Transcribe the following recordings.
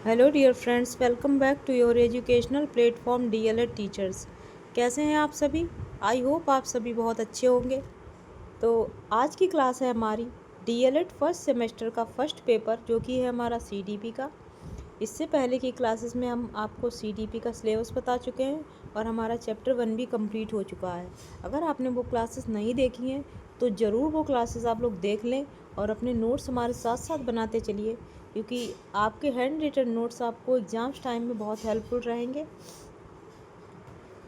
Hello dear friends, welcome back to your educational platform DElEd teachers. कैसे हैं आप सभी? आई होप आप सभी बहुत अच्छे होंगे। तो आज की क्लास है हमारी डीएलएड फर्स्ट सेमेस्टर का फर्स्ट पेपर, जो कि है हमारा सीडीपी का। इससे पहले की क्लासेस में हम आपको सीडीपी का सिलेबस बता चुके हैं और हमारा चैप्टर 1 भी कंप्लीट हो चुका है। अगर आपने वो क्लासेस नहीं देखी हैं तो ज़रूर वो क्लासेस आप लोग देख लें और अपने नोट्स हमारे साथ साथ बनाते चलिए, क्योंकि आपके हैंड रिटन नोट्स आपको एग्ज़ाम्स टाइम में बहुत हेल्पफुल रहेंगे।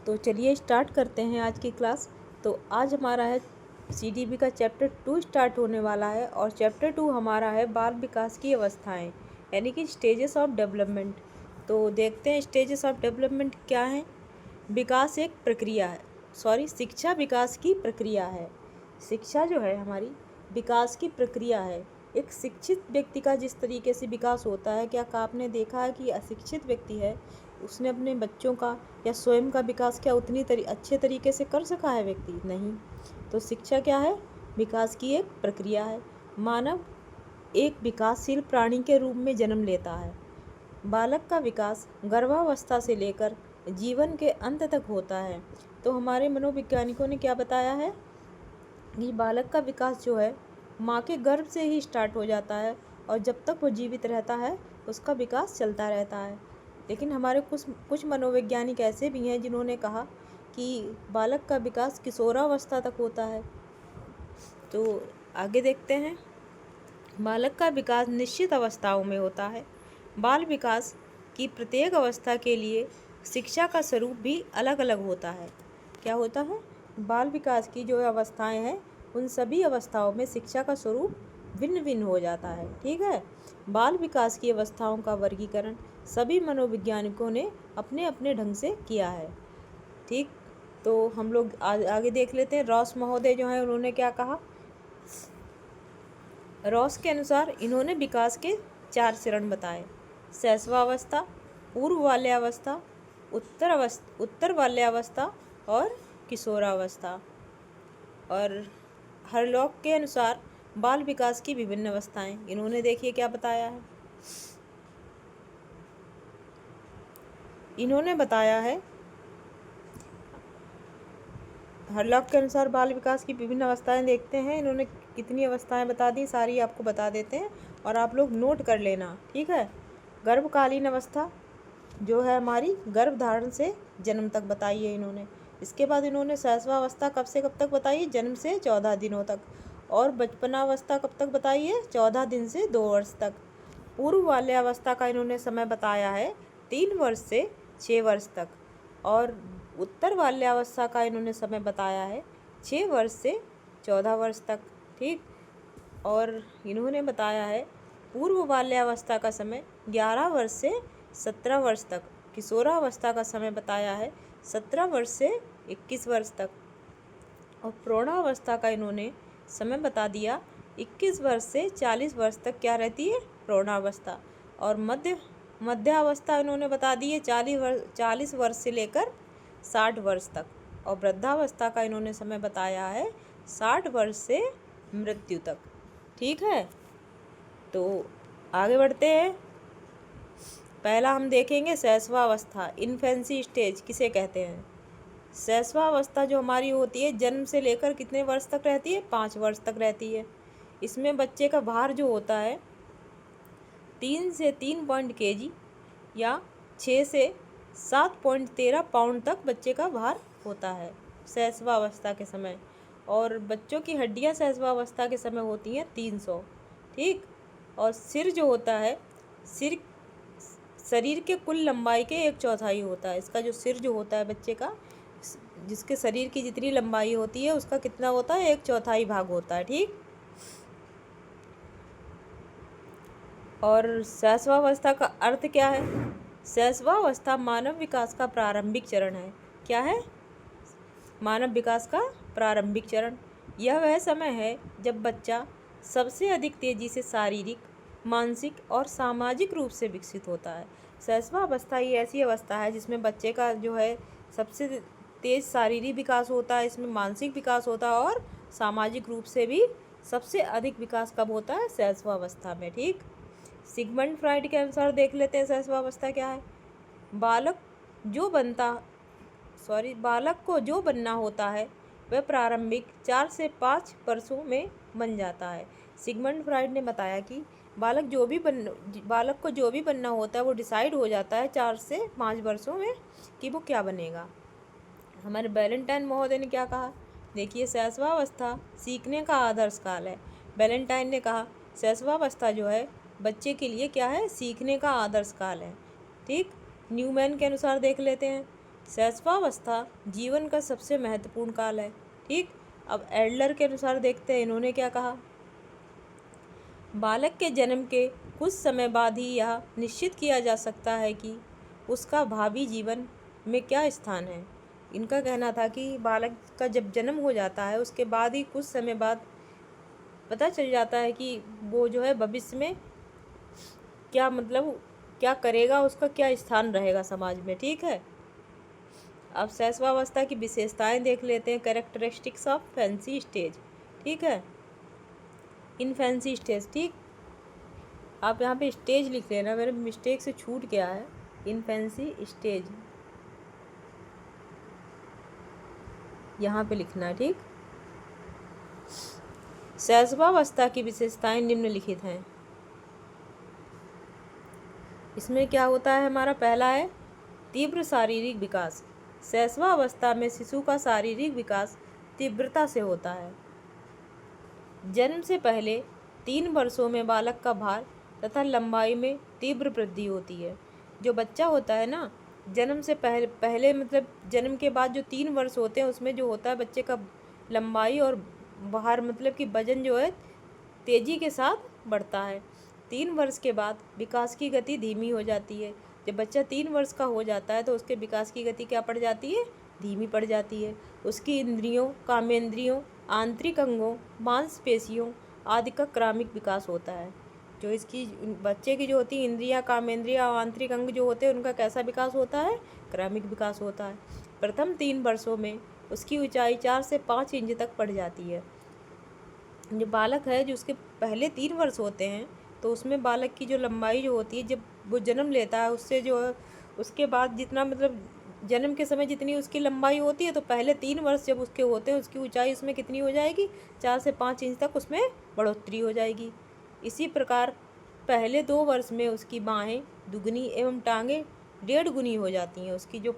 तो चलिए स्टार्ट करते हैं आज की क्लास। तो आज हमारा है सीडीपी का चैप्टर 2 स्टार्ट होने वाला है और चैप्टर 2 हमारा है बाल विकास की अवस्थाएं, यानी कि स्टेजेस ऑफ डेवलपमेंट। तो देखते हैं स्टेजेस ऑफ डेवलपमेंट क्या है। विकास एक प्रक्रिया है, शिक्षा विकास की प्रक्रिया है। शिक्षा जो है हमारी विकास की प्रक्रिया है। एक शिक्षित व्यक्ति का जिस तरीके से विकास होता है, क्या आपने देखा है कि अशिक्षित व्यक्ति है उसने अपने बच्चों का या स्वयं का विकास क्या उतनी अच्छे तरीके से कर सका है व्यक्ति? नहीं। तो शिक्षा क्या है? विकास की एक प्रक्रिया है। मानव एक विकासशील प्राणी के रूप में जन्म लेता है। बालक का विकास गर्भावस्था से लेकर जीवन के अंत तक होता है। तो हमारे मनोवैज्ञानिकों ने क्या बताया है कि बालक का विकास जो है माँ के गर्भ से ही स्टार्ट हो जाता है और जब तक वो जीवित रहता है उसका विकास चलता रहता है। लेकिन हमारे कुछ कुछ मनोवैज्ञानिक ऐसे भी हैं जिन्होंने कहा कि बालक का विकास किशोरावस्था तक होता है। तो आगे देखते हैं। बालक का विकास निश्चित अवस्थाओं में होता है। बाल विकास की प्रत्येक अवस्था के लिए शिक्षा का स्वरूप भी अलग अलग होता है। क्या होता है? बाल विकास की जो अवस्थाएं हैं उन सभी अवस्थाओं में शिक्षा का स्वरूप भिन्न भिन्न हो जाता है। ठीक है। बाल विकास की अवस्थाओं का वर्गीकरण सभी मनोवैज्ञानिकों ने अपने अपने ढंग से किया है। ठीक। तो हम लोग आगे देख लेते हैं। रॉस महोदय जो हैं उन्होंने क्या कहा। रॉस के अनुसार इन्होंने विकास के 4 चरण बताए: शैशवावस्था, पूर्व बाल्यावस्था, उत्तर बाल्यावस्था और किशोरावस्था। और हरलॉक के अनुसार बाल विकास की विभिन्न अवस्थाएं, इन्होंने देखिए क्या बताया है। इन्होंने बताया है हरलॉक के अनुसार बाल विकास की विभिन्न अवस्थाएं। देखते हैं इन्होंने कितनी अवस्थाएं बता दी, सारी आपको बता देते हैं और आप लोग नोट कर लेना। ठीक है। गर्भकालीन अवस्था जो है हमारी गर्भधारण से जन्म तक बताई है इन्होंने। इसके बाद इन्होंने शैशवावस्था कब से कब तक बताई है? जन्म से 14 दिनों तक। और बचपनावस्था कब तक बताई है? 14 दिन से 2 वर्ष तक। पूर्व बाल्यावस्था का इन्होंने समय बताया है 3 वर्ष से 6 वर्ष तक। और उत्तर बाल्यावस्था का इन्होंने समय बताया है 6 वर्ष से 14 वर्ष तक। ठीक। और इन्होंने बताया है पूर्व बाल्यावस्था का समय 11 वर्ष से 17 वर्ष तक। किशोरावस्था का समय बताया है 17 वर्ष से 21 वर्ष तक। और प्रौढ़ावस्था का इन्होंने समय बता दिया 21 वर्ष से 40 वर्ष तक क्या रहती है? प्रौढ़ावस्था। और मध्यावस्था इन्होंने बता दी है 40 वर्ष से लेकर 60 वर्ष तक। और वृद्धावस्था का इन्होंने समय बताया है 60 वर्ष से मृत्यु तक। ठीक है। तो आगे बढ़ते हैं। पहला हम देखेंगे शैशवावस्था, इन्फेंसी स्टेज किसे कहते हैं। शैशवावस्था जो हमारी होती है जन्म से लेकर कितने वर्ष तक रहती है? 5 वर्ष तक रहती है। इसमें बच्चे का भार जो होता है 3 से 3 पॉइंट केजी या 6 से 7.13 पाउंड तक बच्चे का भार होता है शैशवावस्था के समय। और बच्चों की हड्डियां शैशवावस्था के समय होती हैं 300। ठीक। और सिर जो होता है, सिर शरीर के कुल लंबाई के 1/4 होता है। इसका जो सिर जो होता है बच्चे का, जिसके शरीर की जितनी लंबाई होती है उसका कितना होता है? 1/4 भाग होता है। ठीक। और शैशवावस्था का अर्थ क्या है? शैशवावस्था मानव विकास का प्रारंभिक चरण है। क्या है? मानव विकास का प्रारंभिक चरण। यह वह समय है जब बच्चा सबसे अधिक तेजी से शारीरिक, मानसिक और सामाजिक रूप से विकसित होता है। शैशवावस्था ये ऐसी अवस्था है जिसमें बच्चे का जो है सबसे तेज शारीरिक विकास होता है, इसमें मानसिक विकास होता है और सामाजिक रूप से भी सबसे अधिक विकास कब होता है? शैशवावस्था में। ठीक। सिगमंड फ्राइड के अनुसार देख लेते हैं शैशवावस्था क्या है। बालक जो बनता बालक को जो बनना होता है वह प्रारंभिक 4 से 5 वर्षों में बन जाता है। सिगमंड फ्राइड ने बताया कि बालक को जो भी बनना होता है वो डिसाइड हो जाता है 4 से 5 वर्षों में कि वो क्या बनेगा। हमारे वैलेंटाइन महोदय ने क्या कहा, देखिए, शैशवावस्था सीखने का आदर्श काल है। वैलेंटाइन ने कहा शैशवावस्था जो है बच्चे के लिए क्या है, सीखने का आदर्श काल है। ठीक। न्यूमैन के अनुसार देख लेते हैं, शैशवावस्था जीवन का सबसे महत्वपूर्ण काल है। ठीक। अब एडलर के अनुसार देखते हैं, इन्होंने क्या कहा, बालक के जन्म के कुछ समय बाद ही यह निश्चित किया जा सकता है कि उसका भावी जीवन में क्या स्थान है। इनका कहना था कि बालक का जब जन्म हो जाता है उसके बाद ही कुछ समय बाद पता चल जाता है कि वो जो है भविष्य में क्या क्या करेगा, उसका क्या स्थान रहेगा समाज में। ठीक है। अब शैशवावस्था की विशेषताएं देख लेते हैं, कैरेक्टरिस्टिक्स ऑफ फैंसी स्टेज। ठीक है, इनफैंसी स्टेज। ठीक, आप यहाँ पे स्टेज लिख लेना, मेरे मिस्टेक से छूट गया है, इनफैंसी स्टेज यहाँ पे लिखना है। ठीक। शैशवावस्था की विशेषताएं निम्नलिखित हैं। इसमें क्या होता है, हमारा पहला है तीव्र शारीरिक विकास। शैशवावस्था में शिशु का शारीरिक विकास तीव्रता से होता है। जन्म से पहले 3 वर्षों में बालक का भार तथा लंबाई में तीव्र वृद्धि होती है। जो बच्चा होता है ना, जन्म से पहले जन्म के बाद जो 3 वर्ष होते हैं उसमें जो होता है बच्चे का लंबाई और भार कि वजन जो है तेज़ी के साथ बढ़ता है। 3 वर्ष के बाद विकास की गति धीमी हो जाती है। जब बच्चा 3 वर्ष का हो जाता है तो उसके विकास की गति क्या पड़ जाती है, धीमी पड़ जाती है। उसकी इंद्रियों, कामेंद्रियों, आंतरिक अंगों, मांसपेशियों आदि का क्रमिक विकास होता है। जो इसकी बच्चे की जो होती है इंद्रियां, कामेंद्रियां और आंतरिक अंग जो होते हैं उनका कैसा विकास होता है, क्रमिक विकास होता है। प्रथम 3 वर्षों में उसकी ऊंचाई 4 से 5 इंच तक बढ़ जाती है। जो बालक है, जो उसके पहले 3 वर्ष होते हैं तो उसमें बालक की जो लंबाई जो होती है, जब वो जन्म लेता है उससे जो है उसके बाद जितना जन्म के समय जितनी उसकी लंबाई होती है तो पहले 3 वर्ष जब उसके होते हैं उसकी ऊंचाई उसमें कितनी हो जाएगी, 4 से 5 इंच तक उसमें बढ़ोतरी हो जाएगी। इसी प्रकार पहले 2 वर्ष में उसकी बाहें दुगनी एवं टांगें 1.5 गुनी हो जाती हैं। उसकी जो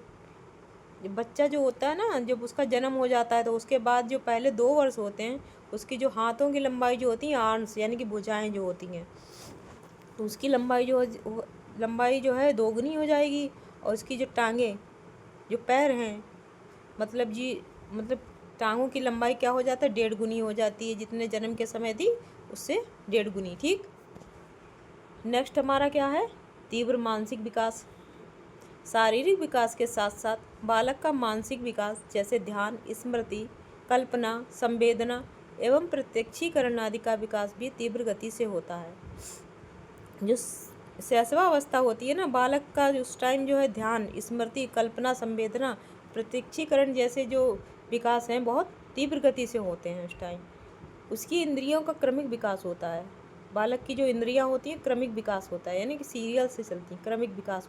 बच्चा जो होता है ना, जब उसका जन्म हो जाता है तो उसके बाद जो पहले 2 वर्ष होते हैं उसकी जो हाथों की लंबाई जो होती है, आर्म्स यानी कि भुजाएं जो होती हैं, तो उसकी लंबाई जो है 2 गुनी हो जाएगी। और उसकी जो टांगें, जो पैर हैं, टांगों की लंबाई क्या हो जाता है, 1.5 गुनी हो जाती है। जितने जन्म के समय थी उससे 1.5 गुनी। ठीक। नेक्स्ट हमारा क्या है, तीव्र मानसिक विकास। शारीरिक विकास के साथ साथ बालक का मानसिक विकास जैसे ध्यान, स्मृति, कल्पना, संवेदना एवं प्रत्यक्षीकरण आदि का विकास भी तीव्र गति से होता है। जो शैशवावस्था होती है ना, बालक का उस टाइम जो है ध्यान, स्मृति, कल्पना, संवेदना, प्रत्यक्षीकरण जैसे जो विकास हैं बहुत तीव्र गति से होते हैं उस टाइम। उसकी इंद्रियों का क्रमिक विकास होता है। बालक की जो इंद्रियां होती हैं क्रमिक विकास होता है, यानी कि सीरियल से चलती हैं, क्रमिक विकास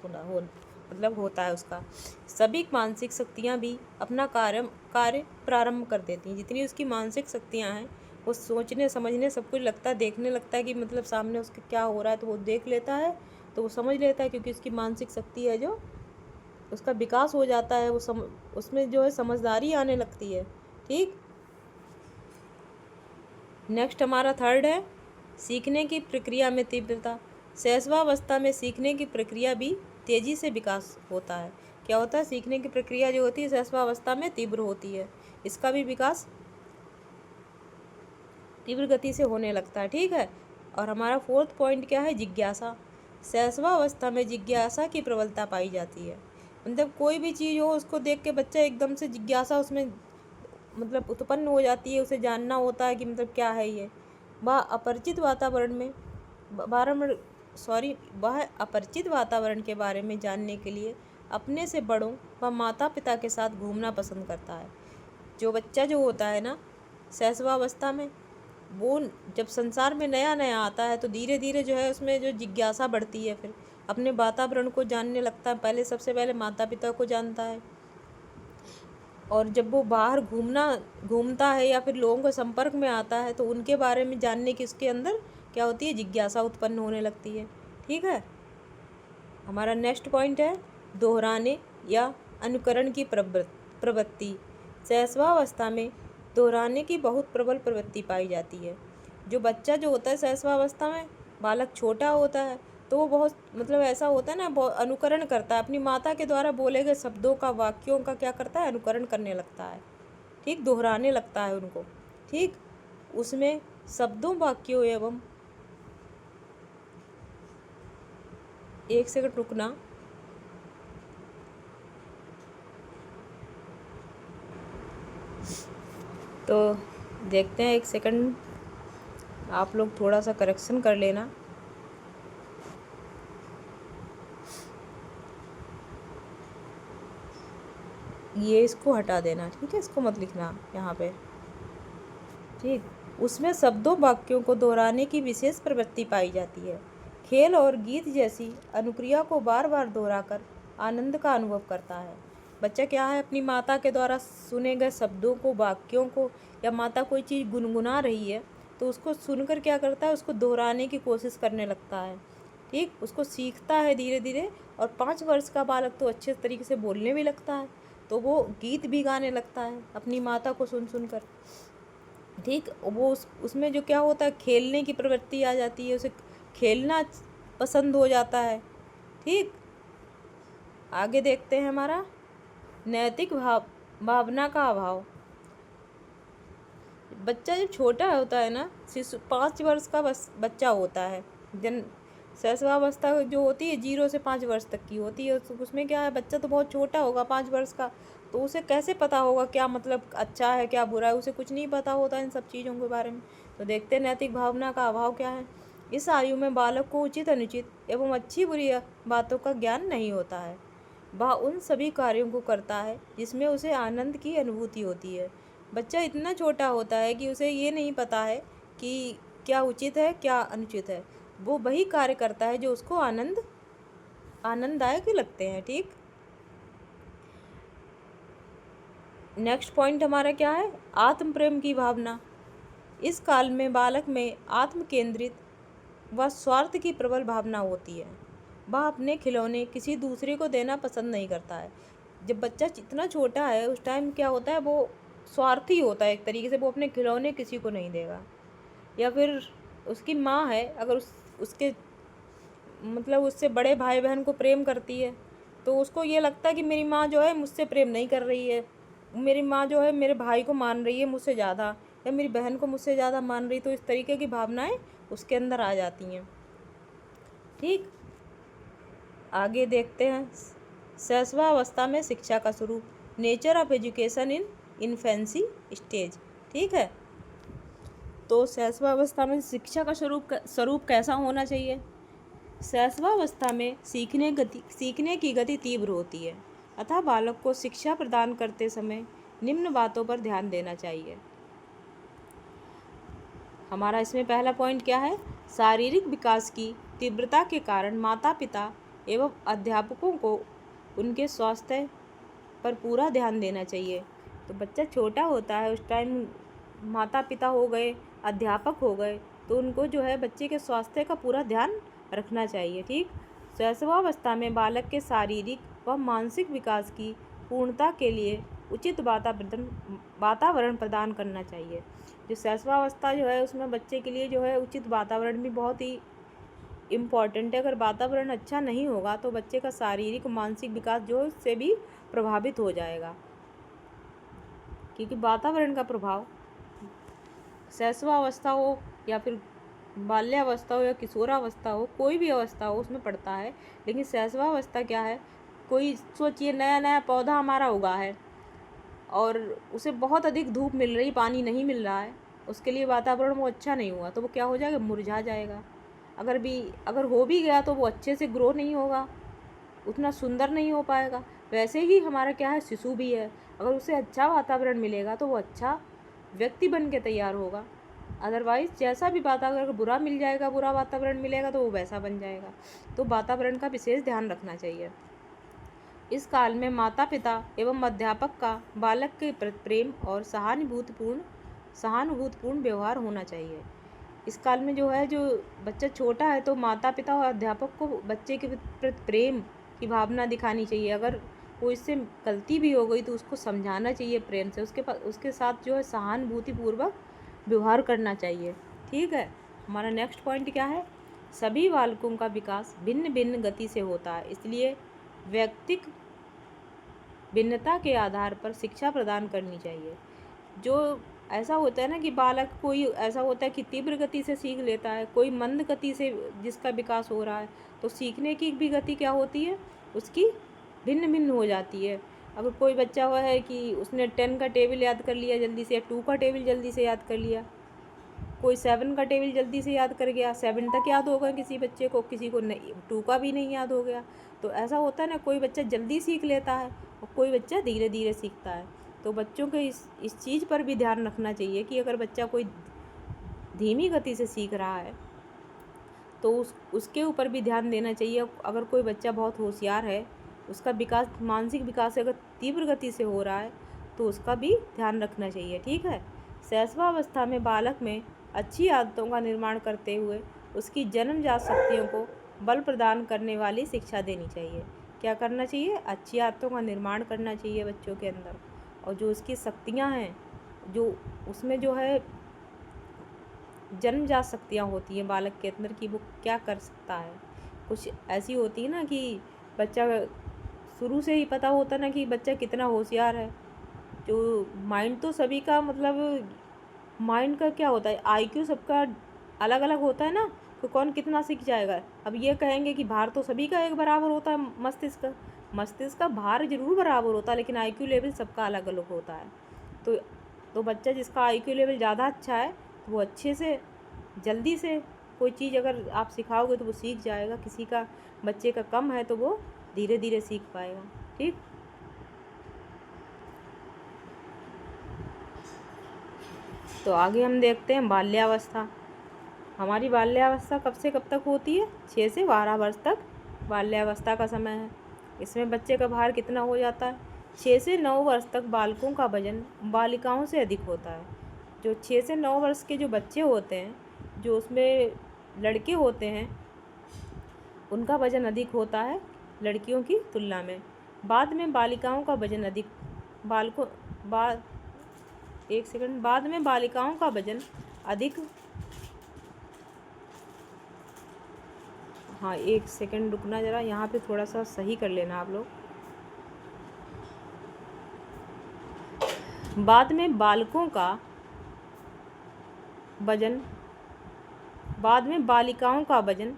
होता है उसका। सभी मानसिक शक्तियां भी अपना कार्य प्रारंभ कर देती हैं। जितनी उसकी मानसिक शक्तियां हैं वो सोचने, समझने, सब कुछ लगता है, देखने लगता है कि सामने उसके क्या हो रहा है तो वो देख लेता है, तो वो समझ लेता है, क्योंकि उसकी मानसिक शक्ति है जो उसका विकास हो जाता है, उसमें जो है समझदारी आने लगती है। ठीक। नेक्स्ट हमारा थर्ड है सीखने की प्रक्रिया में तीव्रता। शैशवावस्था में सीखने की प्रक्रिया भी तेजी से विकास होता है। क्या होता है, सीखने की प्रक्रिया जो होती है शैशवावस्था में तीव्र होती है, इसका भी विकास तीव्र गति से होने लगता है। ठीक है। और हमारा फोर्थ पॉइंट क्या है, जिज्ञासा। शैशवावस्था में जिज्ञासा की प्रबलता पाई जाती है। कोई भी चीज़ हो उसको देख के बच्चा एकदम से जिज्ञासा उसमें उत्पन्न हो जाती है, उसे जानना होता है कि क्या है ये। वह अपरिचित वातावरण के बारे में जानने के लिए अपने से बड़ों व माता पिता के साथ घूमना पसंद करता है। जो बच्चा जो होता है ना शैशवावस्था में, वो जब संसार में नया नया आता है तो धीरे धीरे जो है उसमें जो जिज्ञासा बढ़ती है, फिर अपने वातावरण को जानने लगता है। पहले सबसे पहले माता पिता को जानता है, और जब वो बाहर घूमता है या फिर लोगों के संपर्क में आता है तो उनके बारे में जानने की उसके अंदर क्या होती है, जिज्ञासा उत्पन्न होने लगती है। ठीक है, हमारा नेक्स्ट पॉइंट है दोहराने या अनुकरण की प्रवृत्ति। शैशवावस्था में दोहराने की बहुत प्रबल प्रवृत्ति पाई जाती है। जो बच्चा जो होता है शैशवावस्था में, बालक छोटा होता है तो वो बहुत मतलब ऐसा होता है ना, बहुत अनुकरण करता है, अपनी माता के द्वारा बोले गए शब्दों का, वाक्यों का क्या करता है, अनुकरण करने लगता है। ठीक, दोहराने लगता है उनको। ठीक, उसमें शब्दों, वाक्यों एवं, एक सेकंड रुकना। तो देखते हैं, एक सेकंड आप लोग थोड़ा सा करेक्शन कर लेना। ये इसको हटा देना, ठीक है, इसको मत लिखना यहाँ पे। ठीक, उसमें शब्दों, वाक्यों को दोहराने की विशेष प्रवृत्ति पाई जाती है। खेल और गीत जैसी अनुक्रिया को बार बार दोहराकर आनंद का अनुभव करता है। बच्चा क्या है, अपनी माता के द्वारा सुने गए शब्दों को, वाक्यों को, या माता कोई चीज़ गुनगुना रही है तो उसको सुनकर क्या करता है, उसको दोहराने की कोशिश करने लगता है। ठीक, उसको सीखता है धीरे धीरे। और 5 वर्ष का बालक तो अच्छे तरीके से बोलने भी लगता है, तो वो गीत भी गाने लगता है अपनी माता को सुन सुनकर। ठीक, वो उसमें जो क्या होता है, खेलने की प्रवृत्ति आ जाती है, उसे खेलना पसंद हो जाता है। ठीक, आगे देखते हैं हमारा नैतिक भावना का अभाव। बच्चा जब छोटा होता है ना, शिशु 5 वर्ष का बच्चा होता है, जन शैशवावस्था जो होती है 0 से 5 वर्ष तक की होती है। उसमें क्या है, बच्चा तो बहुत छोटा होगा 5 वर्ष का, तो उसे कैसे पता होगा क्या मतलब अच्छा है क्या बुरा है, उसे कुछ नहीं पता होता इन सब चीज़ों के बारे में। तो देखते हैं नैतिक भावना का अभाव क्या है। इस आयु में बालक को उचित अनुचित एवं अच्छी बुरी बातों का ज्ञान नहीं होता है। वह उन सभी कार्यों को करता है जिसमें उसे आनंद की अनुभूति होती है। बच्चा इतना छोटा होता है कि उसे ये नहीं पता है कि क्या उचित है क्या अनुचित है। वो वही कार्य करता है जो उसको आनंददायक लगते हैं। ठीक, नेक्स्ट पॉइंट हमारा क्या है, आत्म प्रेम की भावना। इस काल में बालक में आत्म केंद्रित व स्वार्थ की प्रबल भावना होती है। वह अपने खिलौने किसी दूसरे को देना पसंद नहीं करता है। जब बच्चा इतना छोटा है उस टाइम क्या होता है, वो स्वार्थी होता है एक तरीके से, वो अपने खिलौने किसी को नहीं देगा। या फिर उसकी माँ है, अगर उसके मतलब उससे बड़े भाई बहन को प्रेम करती है तो उसको ये लगता है कि मेरी माँ जो है मुझसे प्रेम नहीं कर रही है, मेरी माँ जो है मेरे भाई को मान रही है मुझसे ज़्यादा, या मेरी बहन को मुझसे ज़्यादा मान रही, तो इस तरीके की भावनाएं उसके अंदर आ जाती हैं। ठीक, आगे देखते हैं शैशवावस्था में शिक्षा का स्वरूप, nature of education in infancy stage. ठीक है, तो शैशवावस्था में शिक्षा का स्वरूप कैसा होना चाहिए। शैशवावस्था में सीखने की गति तीव्र होती है, अतः बालक को शिक्षा प्रदान करते समय निम्न बातों पर ध्यान देना चाहिए। हमारा इसमें पहला पॉइंट क्या है, शारीरिक विकास की तीव्रता के कारण माता पिता एवं अध्यापकों को उनके स्वास्थ्य पर पूरा ध्यान देना चाहिए। तो बच्चा छोटा होता है उस टाइम माता पिता हो गए, अध्यापक हो गए, तो उनको जो है बच्चे के स्वास्थ्य का पूरा ध्यान रखना चाहिए। ठीक, शैशवावस्था में बालक के शारीरिक व मानसिक विकास की पूर्णता के लिए उचित वातावरण प्रदान करना चाहिए। जो शैशवावस्था जो है उसमें बच्चे के लिए जो है उचित वातावरण भी बहुत ही इम्पॉर्टेंट है। अगर वातावरण अच्छा नहीं होगा तो बच्चे का शारीरिक मानसिक विकास जो है उससे भी प्रभावित हो जाएगा, क्योंकि वातावरण का प्रभाव शैशवावस्था हो या फिर बाल्यावस्था हो या किशोरावस्था हो, कोई भी अवस्था हो उसमें पड़ता है। लेकिन शैशवावस्था क्या है, कोई सोचिए नया नया पौधा हमारा उगा है और उसे बहुत अधिक धूप मिल रही, पानी नहीं मिल रहा है, उसके लिए वातावरण वो अच्छा नहीं हुआ तो वो क्या हो जाएगा, मुरझा जाएगा। अगर हो भी गया तो वो अच्छे से ग्रो नहीं होगा, उतना सुंदर नहीं हो पाएगा। वैसे ही हमारा क्या है, शिशु भी है, अगर उसे अच्छा वातावरण मिलेगा तो वो अच्छा व्यक्ति बन के तैयार होगा। अदरवाइज़ जैसा भी वातावरण बुरा मिल जाएगा, बुरा वातावरण मिलेगा तो वो वैसा बन जाएगा। तो वातावरण का विशेष ध्यान रखना चाहिए। इस काल में माता पिता एवं अध्यापक का बालक के प्रति प्रेम और सहानुभूतिपूर्ण व्यवहार होना चाहिए। इस काल में जो है, जो बच्चा छोटा है तो माता पिता और अध्यापक को बच्चे के प्रति प्रेम की भावना दिखानी चाहिए। अगर वो इससे गलती भी हो गई तो उसको समझाना चाहिए प्रेम से, उसके साथ जो है सहानुभूतिपूर्वक व्यवहार करना चाहिए। ठीक है, हमारा नेक्स्ट पॉइंट क्या है? सभी बालकों का विकास भिन्न भिन्न गति से होता है, इसलिए व्यक्तिक भिन्नता के आधार पर शिक्षा प्रदान करनी चाहिए। जो ऐसा होता है ना कि बालक कोई ऐसा होता है कि तीव्र गति से सीख लेता है, कोई मंद गति से जिसका विकास हो रहा है, तो सीखने की भी गति क्या होती है, उसकी भिन्न भिन्न हो जाती है। अगर कोई बच्चा हुआ है कि उसने 10 का टेबल याद कर लिया जल्दी से, या 2 का टेबल जल्दी से याद कर लिया, कोई 7 का टेबल जल्दी से याद कर गया, 7 तक याद होगा किसी बच्चे को, किसी को नहीं, 2 का भी नहीं याद हो गया। तो ऐसा होता है ना, कोई बच्चा जल्दी सीख लेता है और कोई बच्चा धीरे धीरे सीखता है। तो बच्चों के इस चीज़ पर भी ध्यान रखना चाहिए कि अगर बच्चा कोई धीमी गति से सीख रहा है तो उसके ऊपर भी ध्यान देना चाहिए। अगर कोई बच्चा बहुत होशियार है, उसका विकास, मानसिक विकास अगर तीव्र गति से हो रहा है तो उसका भी ध्यान रखना चाहिए। ठीक है, शैशवावस्था में बालक में अच्छी आदतों का निर्माण करते हुए उसकी जन्मजात शक्तियों को बल प्रदान करने वाली शिक्षा देनी चाहिए। क्या करना चाहिए? अच्छी आदतों का निर्माण करना चाहिए बच्चों के अंदर, और जो उसकी शक्तियाँ हैं, जो उसमें जो है जन्मजात शक्तियाँ होती हैं बालक के अंदर कि वो क्या कर सकता है। कुछ ऐसी होती है ना कि बच्चा शुरू से ही पता होता ना कि बच्चा कितना होशियार है। जो माइंड तो सभी का, मतलब माइंड का क्या होता है, आईक्यू सबका अलग अलग होता है ना, तो कौन कितना सीख जाएगा। अब ये कहेंगे कि भार तो सभी का एक बराबर होता है, मस्तिष्क का भार जरूर बराबर होता है, लेकिन आईक्यू लेवल सबका अलग अलग होता है। तो बच्चा जिसका आईक्यू लेवल ज़्यादा अच्छा है तो वो अच्छे से, जल्दी से कोई चीज़ अगर आप सिखाओगे तो वो सीख जाएगा। किसी का, बच्चे का कम है तो वो धीरे धीरे सीख पाएगा। ठीक, तो आगे हम देखते हैं बाल्यावस्था। हमारी बाल्यावस्था कब से कब तक होती है? 6 से 12 वर्ष तक बाल्यावस्था का समय है। इसमें बच्चे का भार कितना हो जाता है? 6 से 9 वर्ष तक बालकों का वजन बालिकाओं से अधिक होता है। जो 6 से 9 वर्ष के जो बच्चे होते हैं, जो उसमें लड़के होते हैं, उनका वजन अधिक होता है लड़कियों की तुलना में। बाद में बालिकाओं का वजन अधिक, बाद में बालिकाओं का वजन अधिक, हाँ 1 सेकंड रुकना ज़रा, यहाँ पे थोड़ा सा सही कर लेना आप लोग। बाद में बालकों का वजन, बाद में बालिकाओं का वजन,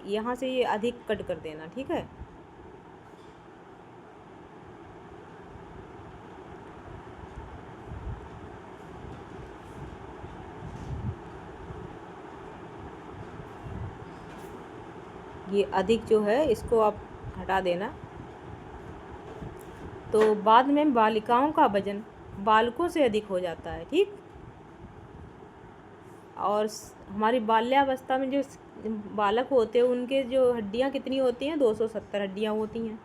यहाँ से ये अधिक कट कर देना। ठीक है, ये अधिक जो है इसको आप हटा देना। तो बाद में बालिकाओं का वजन बालकों से अधिक हो जाता है। ठीक, और हमारी बाल्यावस्था में जो बालक होते हैं उनके जो हड्डियां कितनी होती हैं? 270 हड्डियां होती हैं।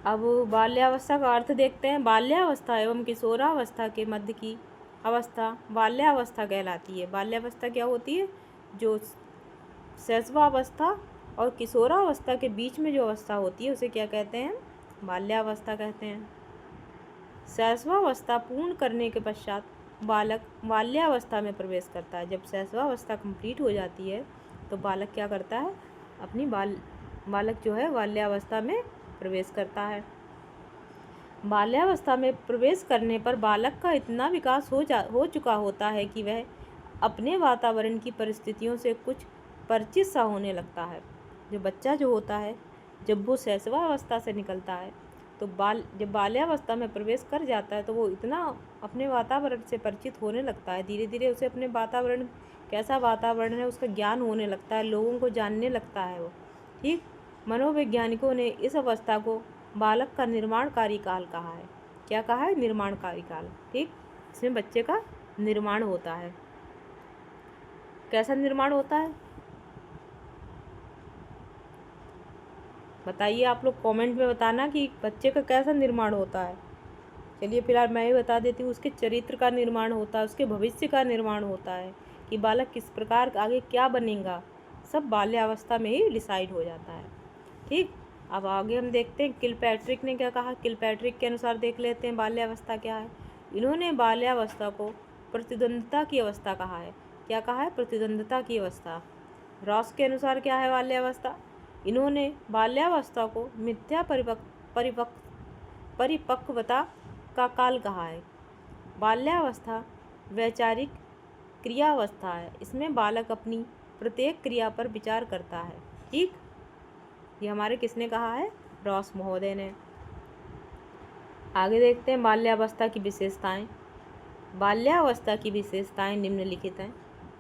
अब बाल्यावस्था का अर्थ देखते हैं। बाल्यावस्था एवं किशोरावस्था के मध्य की अवस्था बाल्यावस्था कहलाती है। बाल्यावस्था क्या होती है? जो शैशवावस्था और किशोरावस्था के बीच में जो अवस्था होती है उसे क्या कहते हैं? बाल्यावस्था कहते हैं। शैशवावस्था पूर्ण करने के पश्चात बालक बाल्यावस्था में प्रवेश करता है। जब शैशवावस्था कंप्लीट हो जाती है तो बालक क्या करता है? अपनी बालक जो है बाल्यावस्था में प्रवेश करता है। बाल्यावस्था में प्रवेश करने पर बालक का इतना विकास हो चुका होता है कि वह अपने वातावरण की परिस्थितियों से कुछ परिचित सा होने लगता है। जो बच्चा जो होता है, जब वो शैशवावस्था से निकलता है तो जब बाल्यावस्था में प्रवेश कर जाता है तो वो इतना अपने वातावरण से परिचित होने लगता है, धीरे धीरे उसे अपने वातावरण, कैसा वातावरण है उसका ज्ञान होने लगता है, लोगों को जानने लगता है वो। ठीक, मनोवैज्ञानिकों ने इस अवस्था को बालक का निर्माणकारी काल कहा है। क्या कहा है? निर्माणकारी काल। ठीक, इसमें बच्चे का निर्माण होता है। कैसा निर्माण होता है बताइए, आप लोग कमेंट में बताना कि बच्चे का कैसा निर्माण होता है। चलिए फिलहाल मैं ही बता देती हूँ। उसके चरित्र का निर्माण होता है, उसके भविष्य का निर्माण होता है कि बालक किस प्रकार आगे क्या बनेगा, सब बाल्यावस्था में ही डिसाइड हो जाता है। ठीक, अब आगे हम देखते हैं किलपैट्रिक ने क्या कहा। किलपैट्रिक के अनुसार देख लेते हैं बाल्यावस्था क्या है। इन्होंने बाल्यावस्था को प्रतिद्वंद्विता की अवस्था कहा है। क्या कहा है? प्रतिद्वंद्विता की अवस्था। रॉस के अनुसार क्या है बाल्यावस्था? इन्होंने बाल्यावस्था को मिथ्या परिपक्वता का काल कहा है। बाल्यावस्था वैचारिक क्रियावस्था है। इसमें बालक अपनी प्रत्येक क्रिया पर विचार करता है। ठीक, ये हमारे किसने कहा है? रॉस महोदय ने। आगे देखते हैं बाल्यावस्था की विशेषताएं। बाल्यावस्था की विशेषताएं निम्नलिखित हैं।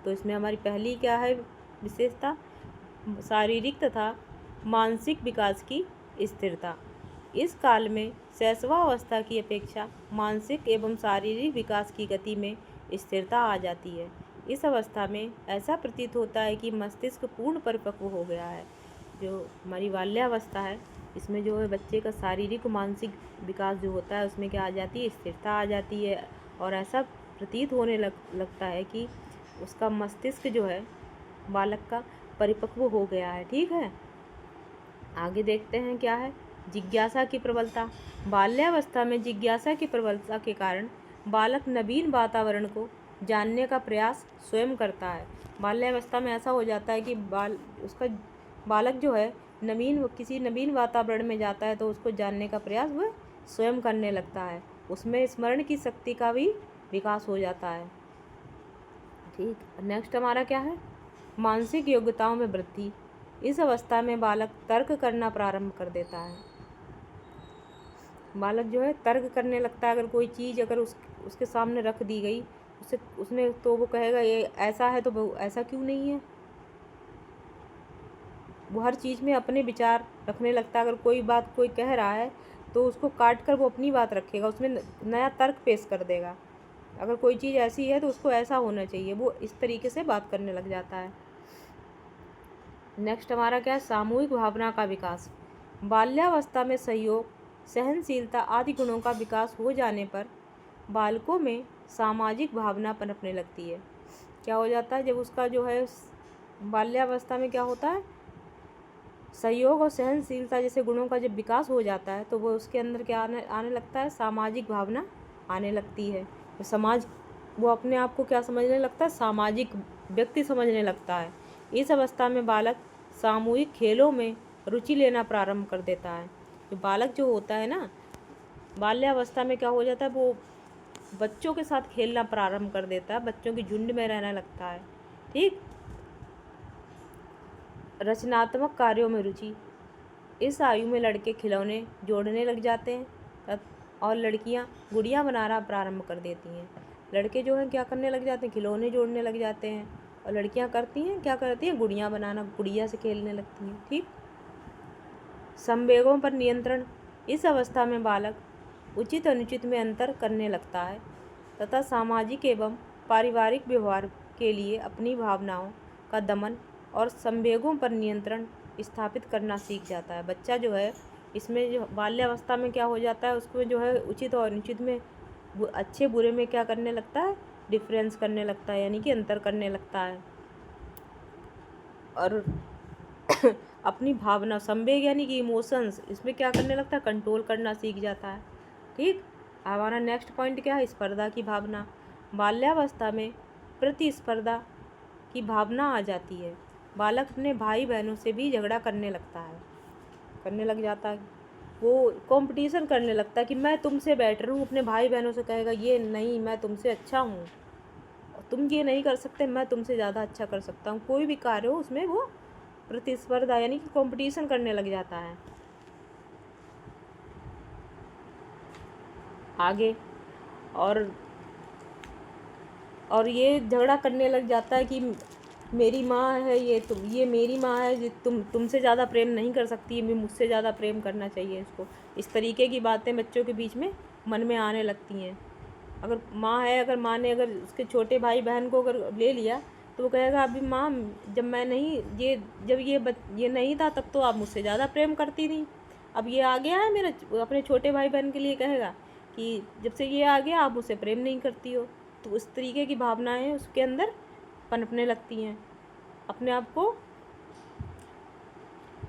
तो इसमें हमारी पहली क्या है विशेषता? शारीरिक तथा मानसिक विकास की स्थिरता। इस काल में शैशवावस्था की अपेक्षा मानसिक एवं शारीरिक विकास की गति में स्थिरता आ जाती है। इस अवस्था में ऐसा प्रतीत होता है कि मस्तिष्क पूर्ण परिपक्व हो गया है। जो हमारी बाल्यावस्था है, इसमें जो है बच्चे का शारीरिक मानसिक विकास जो होता है उसमें क्या आ जाती है? स्थिरता आ जाती है। और ऐसा प्रतीत होने लगता है कि उसका मस्तिष्क जो है बालक का परिपक्व हो गया है। ठीक है, आगे देखते हैं क्या है। जिज्ञासा की प्रबलता। बाल्यावस्था में जिज्ञासा की प्रबलता के कारण बालक नवीन वातावरण को जानने का प्रयास स्वयं करता है। बाल्यावस्था में ऐसा हो जाता है कि बालक जो है किसी नवीन वातावरण में जाता है तो उसको जानने का प्रयास वह स्वयं करने लगता है। उसमें स्मरण की शक्ति का भी विकास हो जाता है। ठीक, नेक्स्ट हमारा क्या है? मानसिक योग्यताओं में वृद्धि। इस अवस्था में बालक तर्क करना प्रारंभ कर देता है। बालक जो है तर्क करने लगता है। अगर कोई चीज़ अगर उसके सामने रख दी गई उसने तो वो कहेगा ये ऐसा है तो वो ऐसा क्यों नहीं है। वो हर चीज़ में अपने विचार रखने लगता है। अगर कोई बात कोई कह रहा है तो उसको काट कर वो अपनी बात रखेगा, उसमें नया तर्क पेश कर देगा। अगर कोई चीज़ ऐसी है तो उसको ऐसा होना चाहिए, वो इस तरीके से बात करने लग जाता है। नेक्स्ट हमारा क्या है? सामूहिक भावना का विकास। बाल्यावस्था में सहयोग, सहनशीलता आदि गुणों का विकास हो जाने पर बालकों में सामाजिक भावना पनपने लगती है। क्या हो जाता है? जब उसका जो है बाल्यावस्था में क्या होता है? सहयोग और सहनशीलता जैसे गुणों का जब विकास हो जाता है तो वो उसके अंदर क्या आने लगता है? सामाजिक भावना आने लगती है। तो वो अपने आप को क्या समझने लगता है? सामाजिक व्यक्ति समझने लगता है। इस अवस्था में बालक सामूहिक खेलों में रुचि लेना प्रारंभ कर देता है। जो बालक जो होता है ना बाल्यावस्था में क्या हो जाता है? वो बच्चों के साथ खेलना प्रारंभ कर देता है, बच्चों की झुंड में रहने लगता है। ठीक, रचनात्मक कार्यों में रुचि। इस आयु में लड़के खिलौने जोड़ने लग जाते हैं और लड़कियां गुड़ियां बनाना प्रारंभ कर देती हैं। लड़के जो हैं क्या करने लग जाते हैं? खिलौने जोड़ने लग जाते हैं। और लड़कियां क्या करती हैं? गुड़ियां बनाना, गुड़िया से खेलने लगती हैं। ठीक, संवेगों पर नियंत्रण। इस अवस्था में बालक उचित अनुचित में अंतर करने लगता है तथा सामाजिक एवं पारिवारिक व्यवहार के लिए अपनी भावनाओं का दमन और संवेगों पर नियंत्रण स्थापित करना सीख जाता है। बच्चा जो है इसमें जो बाल्यावस्था में क्या हो जाता है? उसको जो है उचित और अनुचित में अच्छे बुरे में क्या करने लगता है? डिफरेंस करने लगता है, यानी कि अंतर करने लगता है। और अपनी भावना, संवेग यानी कि इमोशंस, इसमें क्या करने लगता है? कंट्रोल करना सीख जाता है। ठीक, हमारा नेक्स्ट पॉइंट क्या है? स्पर्धा की भावना। बाल्यावस्था में प्रतिस्पर्धा की भावना आ जाती है। बालक अपने भाई बहनों से भी झगड़ा करने लग जाता है। वो कंपटीशन करने लगता है कि मैं तुमसे बेटर हूँ। अपने भाई बहनों से कहेगा ये नहीं, मैं तुमसे अच्छा हूँ, तुम ये नहीं कर सकते, मैं तुमसे ज़्यादा अच्छा कर सकता हूँ। कोई भी कार्य हो उसमें वो प्रतिस्पर्धा यानी कि कंपटीशन करने लग जाता है। आगे और ये झगड़ा करने लग जाता है कि मेरी माँ है, ये मेरी माँ है, तुमसे ज़्यादा प्रेम नहीं कर सकती, ये मुझसे ज़्यादा प्रेम करना चाहिए इसको। इस तरीके की बातें बच्चों के बीच में मन में आने लगती हैं। अगर माँ है, अगर माँ ने अगर उसके छोटे भाई बहन को अगर ले लिया तो वो कहेगा अभी माँ, जब मैं नहीं ये जब ये नहीं था तब तो आप मुझसे ज़्यादा प्रेम करती थी, अब ये आ गया है मेरा, अपने छोटे भाई बहन के लिए कहेगा कि जब से ये आ गया आप मुझसे प्रेम नहीं करती हो। तो उस तरीके की भावनाएं उसके अंदर पनपने लगती हैं, अपने आप को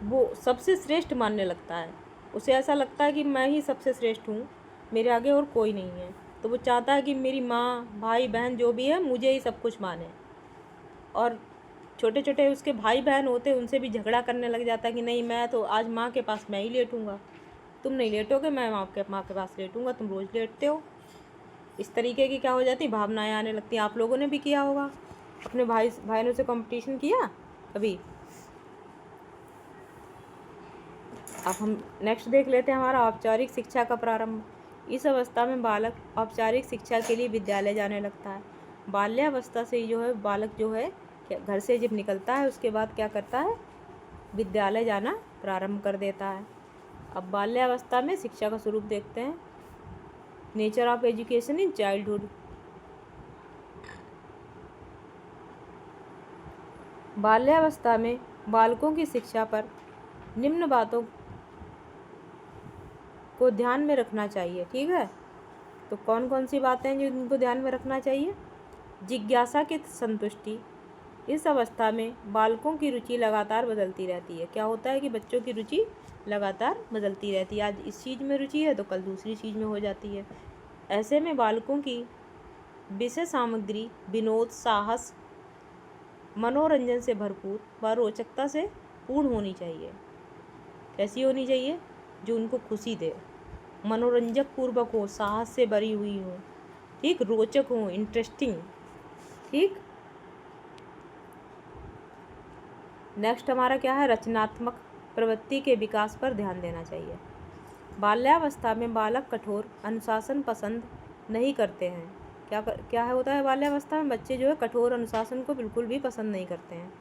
वो सबसे श्रेष्ठ मानने लगता है। उसे ऐसा लगता है कि मैं ही सबसे श्रेष्ठ हूँ, मेरे आगे और कोई नहीं है। तो वो चाहता है कि मेरी माँ भाई बहन जो भी है मुझे ही सब कुछ माने। और छोटे छोटे उसके भाई बहन होते हैं उनसे भी झगड़ा करने लग जाता है कि नहीं, मैं तो आज माँ के पास मैं ही लेटूँगा, तुम नहीं लेटोगे, मैं माँ के पास लेटूँगा, तुम रोज़ लेटते हो। इस तरीके की क्या हो जाती भावनाएं आने लगती हैं। आप लोगों ने भी किया होगा, अपने भाई बहनों से कंपटीशन किया कभी। अब हम नेक्स्ट देख लेते हैं हमारा औपचारिक शिक्षा का प्रारंभ। इस अवस्था में बालक औपचारिक शिक्षा के लिए विद्यालय जाने लगता है। बाल्यावस्था से जो है बालक जो है घर से जब निकलता है उसके बाद क्या करता है, विद्यालय जाना प्रारंभ कर देता है। अब बाल्यावस्था में शिक्षा का स्वरूप देखते हैं। Nature of education in childhood. बाल्यावस्था में बालकों की शिक्षा पर निम्न बातों को ध्यान में रखना चाहिए। ठीक है, तो कौन कौन सी बातें हैं जो इनको ध्यान में रखना चाहिए। जिज्ञासा की संतुष्टि। इस अवस्था में बालकों की रुचि लगातार बदलती रहती है। क्या होता है कि बच्चों की रुचि लगातार बदलती रहती है, आज इस चीज़ में रुचि है तो कल दूसरी चीज़ में हो जाती है। ऐसे में बालकों की विषय सामग्री विनोद, साहस, मनोरंजन से भरपूर व रोचकता से पूर्ण होनी चाहिए। कैसी होनी चाहिए, जो उनको खुशी दे, मनोरंजक पूर्वक हो, साहस से भरी हुई हो, ठीक, रोचक हो, इंटरेस्टिंग। ठीक, नेक्स्ट हमारा क्या है, रचनात्मक प्रवृत्ति के विकास पर ध्यान देना चाहिए। बाल्यावस्था में बालक कठोर अनुशासन पसंद नहीं करते हैं। क्या होता है, बाल्यावस्था में बच्चे जो है कठोर अनुशासन को बिल्कुल भी पसंद नहीं करते हैं।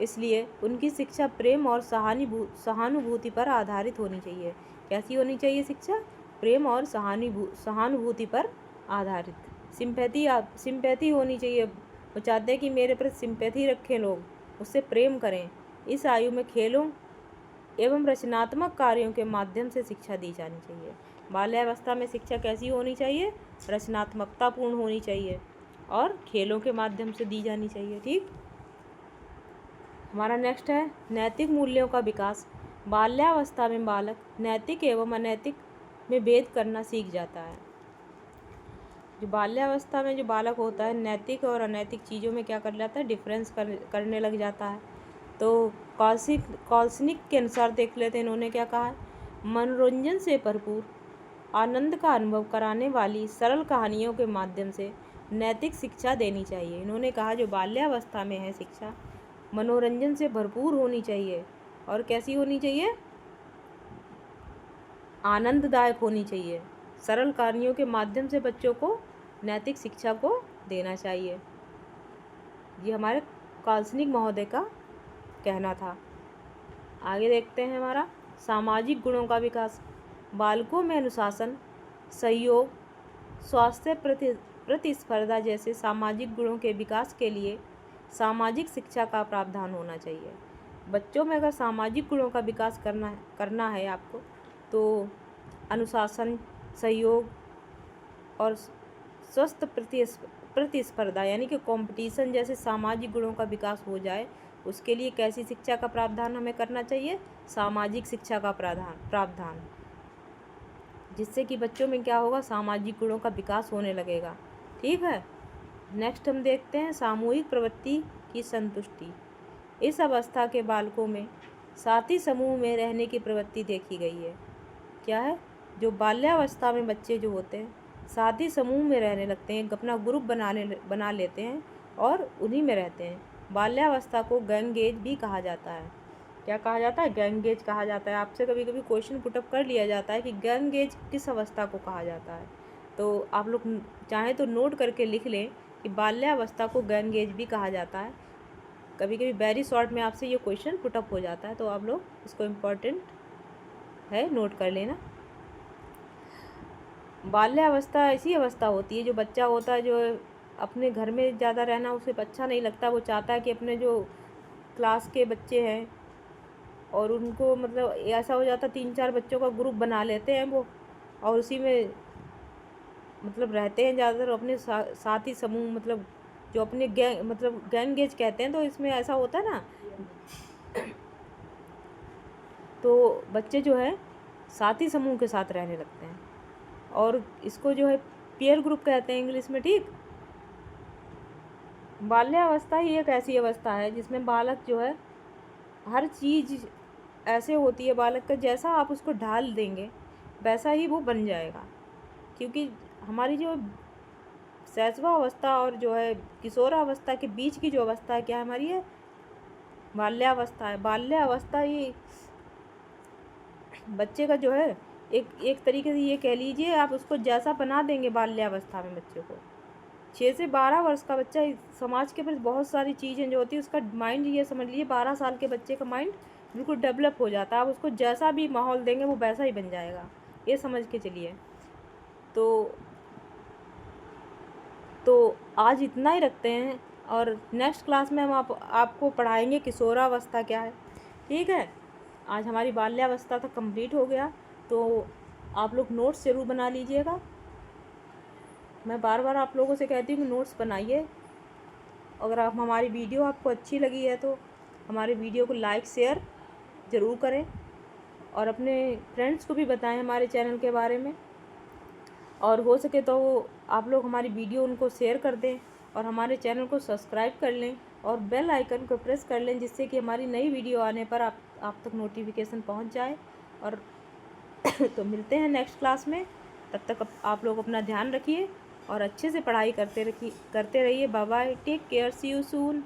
इसलिए उनकी शिक्षा प्रेम और सहानुभूति पर आधारित होनी चाहिए। कैसी होनी चाहिए शिक्षा, प्रेम और सहानुभूति पर आधारित। सिंपैथी होनी चाहिए। वो चाहते हैं कि मेरे पर सिंपैथी रखें लोग, उससे प्रेम करें। इस आयु में खेलों एवं रचनात्मक कार्यों के माध्यम से शिक्षा दी जानी चाहिए। बाल्यावस्था में शिक्षा कैसी होनी चाहिए, रचनात्मकता पूर्ण होनी चाहिए और खेलों के माध्यम से दी जानी चाहिए। ठीक, हमारा नेक्स्ट है नैतिक मूल्यों का विकास। बाल्यावस्था में बालक नैतिक एवं अनैतिक में भेद करना सीख जाता है। जो बाल्यावस्था में जो बालक होता है नैतिक और अनैतिक चीज़ों में क्या कर जाता है, डिफरेंस करने लग जाता है। तो कॉल्सनिक के अनुसार देख लेते हैं इन्होंने क्या कहा है, मनोरंजन से भरपूर आनंद का अनुभव कराने वाली सरल कहानियों के माध्यम से नैतिक शिक्षा देनी चाहिए। इन्होंने कहा जो बाल्यावस्था में है शिक्षा मनोरंजन से भरपूर होनी चाहिए और कैसी होनी चाहिए, आनंददायक होनी चाहिए। सरल कहानियों के माध्यम से बच्चों को नैतिक शिक्षा को देना चाहिए। ये हमारे कॉल्सनिक महोदय का कहना था। आगे देखते हैं हमारा सामाजिक गुणों का विकास। बालकों में अनुशासन, सहयोग, स्वास्थ्य, प्रतिस्पर्धा जैसे सामाजिक गुणों के विकास के लिए सामाजिक शिक्षा का प्रावधान होना चाहिए। बच्चों में अगर सामाजिक गुणों का विकास करना है आपको, तो अनुशासन, सहयोग और स्वस्थ प्रतिस्पर्धा यानी कि कंपटीशन जैसे सामाजिक गुणों का विकास हो जाए, उसके लिए कैसी शिक्षा का प्रावधान हमें करना चाहिए, सामाजिक शिक्षा का प्रावधान, जिससे कि बच्चों में क्या होगा, सामाजिक गुणों का विकास होने लगेगा। ठीक है, नेक्स्ट हम देखते हैं सामूहिक प्रवृत्ति की संतुष्टि। इस अवस्था के बालकों में साथी समूह में रहने की प्रवृत्ति देखी गई है। क्या है, जो बाल्यावस्था में बच्चे जो होते हैं साथी समूह में रहने लगते हैं, अपना ग्रुप बना लेते हैं और उन्हीं में रहते हैं। बाल्यावस्था को गैंगेज भी कहा जाता है। क्या कहा जाता है, गैंगेज कहा जाता है। आपसे कभी कभी क्वेश्चन पुटअप कर लिया जाता है कि गैंगेज किस अवस्था को कहा जाता है, तो आप लोग चाहें तो नोट करके लिख लें कि बाल्यावस्था को गैंगेज भी कहा जाता है। कभी कभी वेरी शॉर्ट में आपसे ये क्वेश्चन पुटअप हो जाता है, तो आप लोग इसको इम्पोर्टेंट है नोट कर लेना। बाल्यावस्था ऐसी अवस्था होती है जो बच्चा होता है जो अपने घर में ज़्यादा रहना उसे अच्छा नहीं लगता। वो चाहता है कि अपने जो क्लास के बच्चे हैं और उनको मतलब ऐसा हो जाता 3-4 बच्चों का ग्रुप बना लेते हैं वो, और उसी में मतलब रहते हैं ज़्यादातर अपने साथी समूह, मतलब जो अपने गैंग मतलब गैंगेज कहते हैं। तो इसमें ऐसा होता है ना, तो बच्चे जो है साथी समूह के साथ रहने लगते हैं, और इसको जो है पीयर ग्रुप कहते हैं इंग्लिश में, ठीक। बाल्यावस्था ही एक ऐसी अवस्था है जिसमें बालक जो है हर चीज़ ऐसे होती है, बालक का जैसा आप उसको ढाल देंगे वैसा ही वो बन जाएगा। क्योंकि हमारी जो शैशवावस्था और जो है किशोरावस्था के बीच की जो अवस्था है क्या है हमारी, है बाल्यावस्था है। बाल्यावस्था ही बच्चे का जो है एक एक तरीके से ये कह लीजिए, आप उसको जैसा बना देंगे बाल्यावस्था में बच्चे को, 6 से 12 वर्ष का बच्चा समाज के प्रति बहुत सारी चीज़ें जो होती है उसका माइंड, ये समझ लीजिए 12 साल के बच्चे का माइंड बिल्कुल डेवलप हो जाता है। आप उसको जैसा भी माहौल देंगे वो वैसा ही बन जाएगा, ये समझ के चलिए। तो आज इतना ही रखते हैं, और नेक्स्ट क्लास में हम आपको पढ़ाएंगे किशोरावस्था क्या है, ठीक है। आज हमारी बाल्यावस्था तक कंप्लीट हो गया, तो आप लोग नोट्स ज़रूर बना लीजिएगा। मैं बार बार आप लोगों से कहती हूँ कि नोट्स बनाइए। अगर आप हमारी वीडियो आपको अच्छी लगी है तो हमारे वीडियो को लाइक शेयर ज़रूर करें, और अपने फ्रेंड्स को भी बताएं हमारे चैनल के बारे में, और हो सके तो आप लोग हमारी वीडियो उनको शेयर कर दें, और हमारे चैनल को सब्सक्राइब कर लें और बेल आइकन को प्रेस कर लें, जिससे कि हमारी नई वीडियो आने पर आप तक नोटिफिकेशन पहुंच जाए। और तो मिलते हैं नेक्स्ट क्लास में, तब तक आप लोग अपना ध्यान रखिए और अच्छे से पढ़ाई करते रहिए। Bye bye, take care, see you soon.